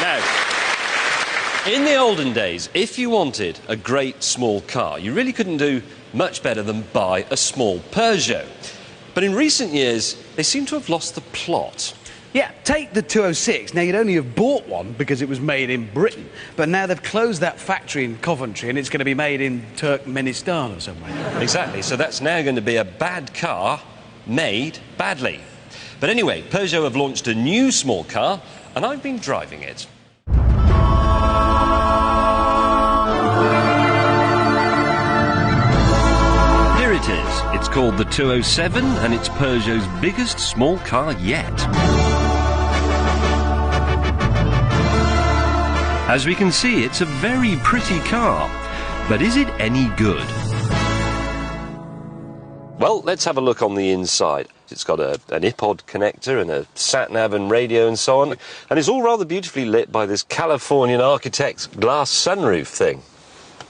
Now, in the olden days, if you wanted a great small car, you really couldn't do much better than buy a small Peugeot. But in recent years, they seem to have lost the plot. Yeah, take the 206. Now, you'd only have bought one because it was made in Britain. But now they've closed that factory in Coventry and it's going to be made in Turkmenistan or somewhere. Exactly, so that's now going to be a bad car made badly. But anyway, Peugeot have launched a new small car and I've been driving it. Here it is. It's called the 207 and it's Peugeot's biggest small car yet. As we can see, it's a very pretty car. But is it any good? Well, let's have a look on the inside. It's got an iPod connector and a sat-nav and radio and so on. And it's all rather beautifully lit by this Californian architect's glass sunroof thing.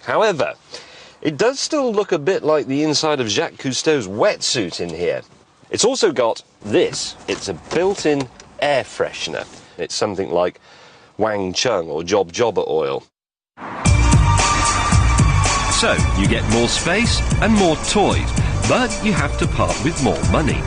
However, it does still look a bit like the inside of Jacques Cousteau's wetsuit in here. It's also got this. It's a built-in air freshener. It's something like Wang Chung or Job Jobber oil. So, you get more space and more toys, but you have to part with more money.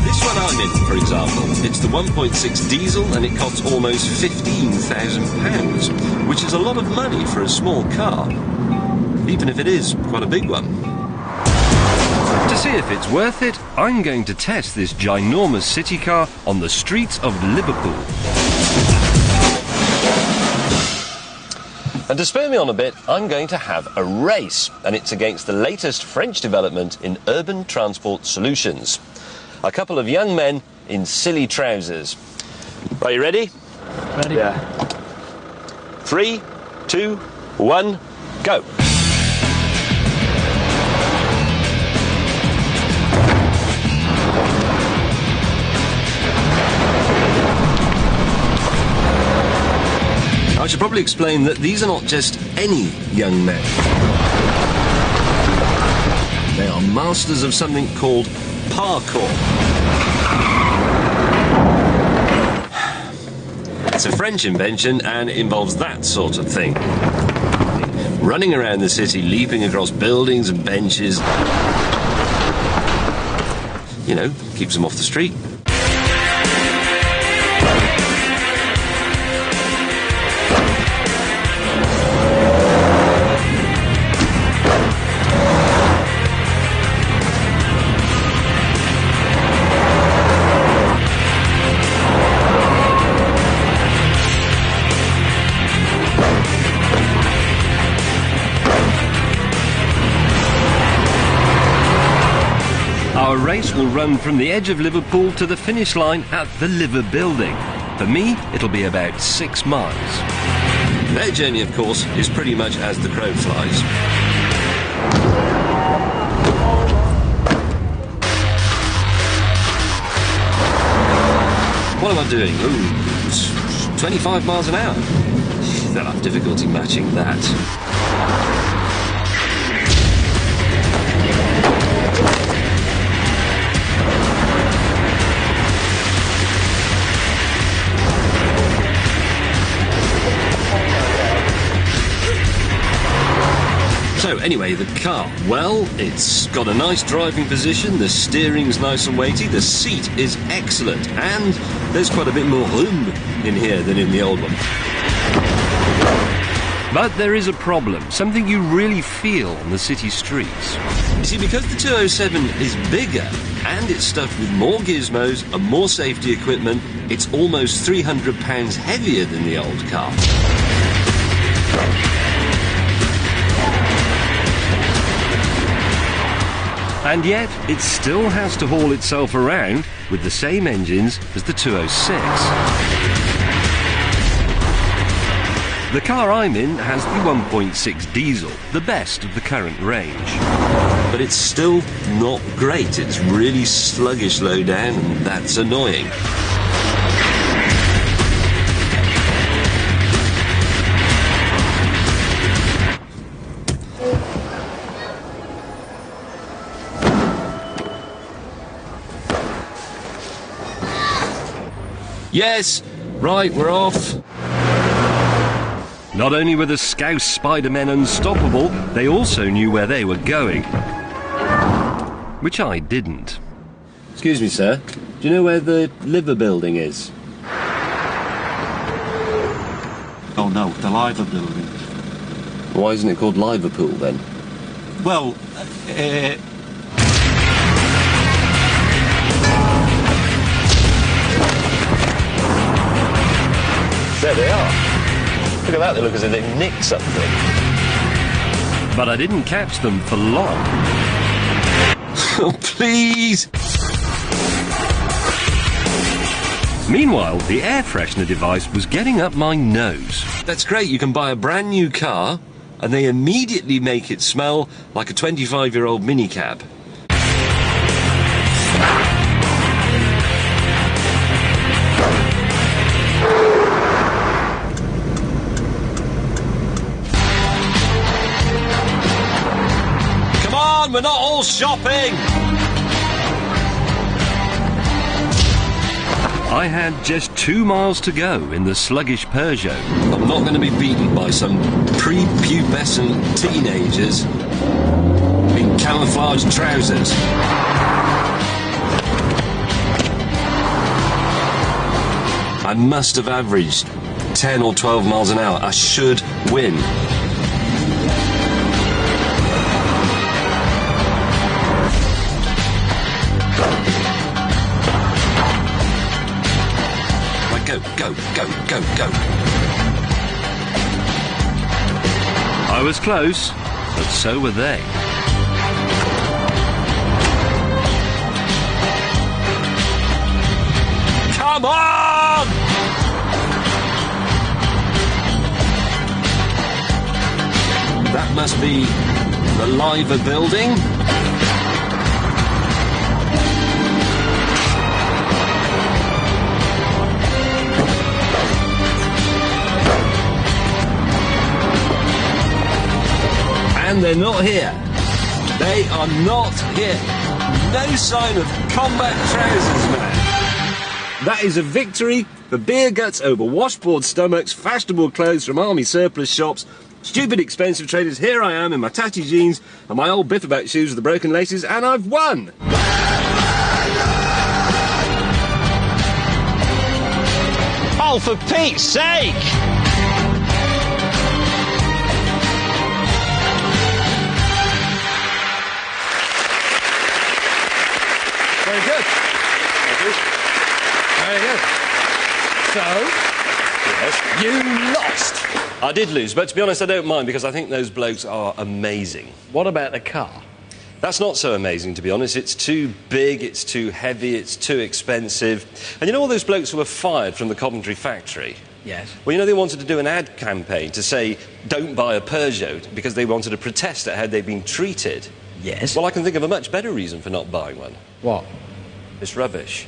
This one I'm in, for example, it's the 1.6 diesel and it costs almost £15,000, which is a lot of money for a small car, even if it is quite a big one. To see if it's worth it, I'm going to test this ginormous city car on the streets of Liverpool. And to spur me on a bit, I'm going to have a race, and it's against the latest French development in urban transport solutions. A couple of young men in silly trousers. Are you ready? Ready? Yeah. 3, 2, 1, go. I should probably explain that these are not just any young men. They are masters of something called Parkour. It's a French invention and involves that sort of thing. Running around the city, leaping across buildings and benches. You know, keeps them off the street. Our race will run from the edge of Liverpool to the finish line at the Liver Building. For me, it'll be about 6 miles. Their journey, of course, is pretty much as the crow flies. What am I doing? Ooh, it's 25 miles an hour. They'll have difficulty matching that. So anyway, the car, well, it's got a nice driving position, the steering's nice and weighty, the seat is excellent, and there's quite a bit more room in here than in the old one. But there is a problem, something you really feel on the city streets. You see, because the 207 is bigger and it's stuffed with more gizmos and more safety equipment, it's almost £300 heavier than the old car. And yet, it still has to haul itself around with the same engines as the 206. The car I'm in has the 1.6 diesel, the best of the current range. But it's still not great. It's really sluggish low down, and that's annoying. Yes, right, we're off. Not only were the Scouse Spider-Men unstoppable, they also knew where they were going. Which I didn't. Excuse me, sir. Do you know where the Liver building is? Oh no, the Liver building. Why isn't it called Liverpool then? Well, There they are. Look at that, they look as if they nicked something. But I didn't catch them for long. Oh, please! Meanwhile, the air freshener device was getting up my nose. That's great, you can buy a brand new car and they immediately make it smell like a 25-year-old minicab. Come on, we're not all shopping! I had just 2 miles to go in the sluggish Peugeot. I'm not going to be beaten by some prepubescent teenagers in camouflage trousers. I must have averaged 10 or 12 miles an hour. I should win. Go, go, go, go. I was close, but so were they. Come on! That must be the Liver building. And they're not here. They are not here. No sign of combat trousers, man. That is a victory for beer guts over washboard stomachs, fashionable clothes from army surplus shops, stupid expensive traders. Here I am in my tatty jeans and my old biffabout shoes with the broken laces, and I've won! Oh, for Pete's sake! Very good. Thank you. Very good. So, Yes. you lost. I did lose, but to be honest, I don't mind because I think those blokes are amazing. What about the car? That's not so amazing, to be honest. It's too big, it's too heavy, it's too expensive. And you know all those blokes who were fired from the Coventry factory? Yes. Well, you know, they wanted to do an ad campaign to say, don't buy a Peugeot, because they wanted to protest at how they'd been treated. Yes. Well, I can think of a much better reason for not buying one. What? It's rubbish.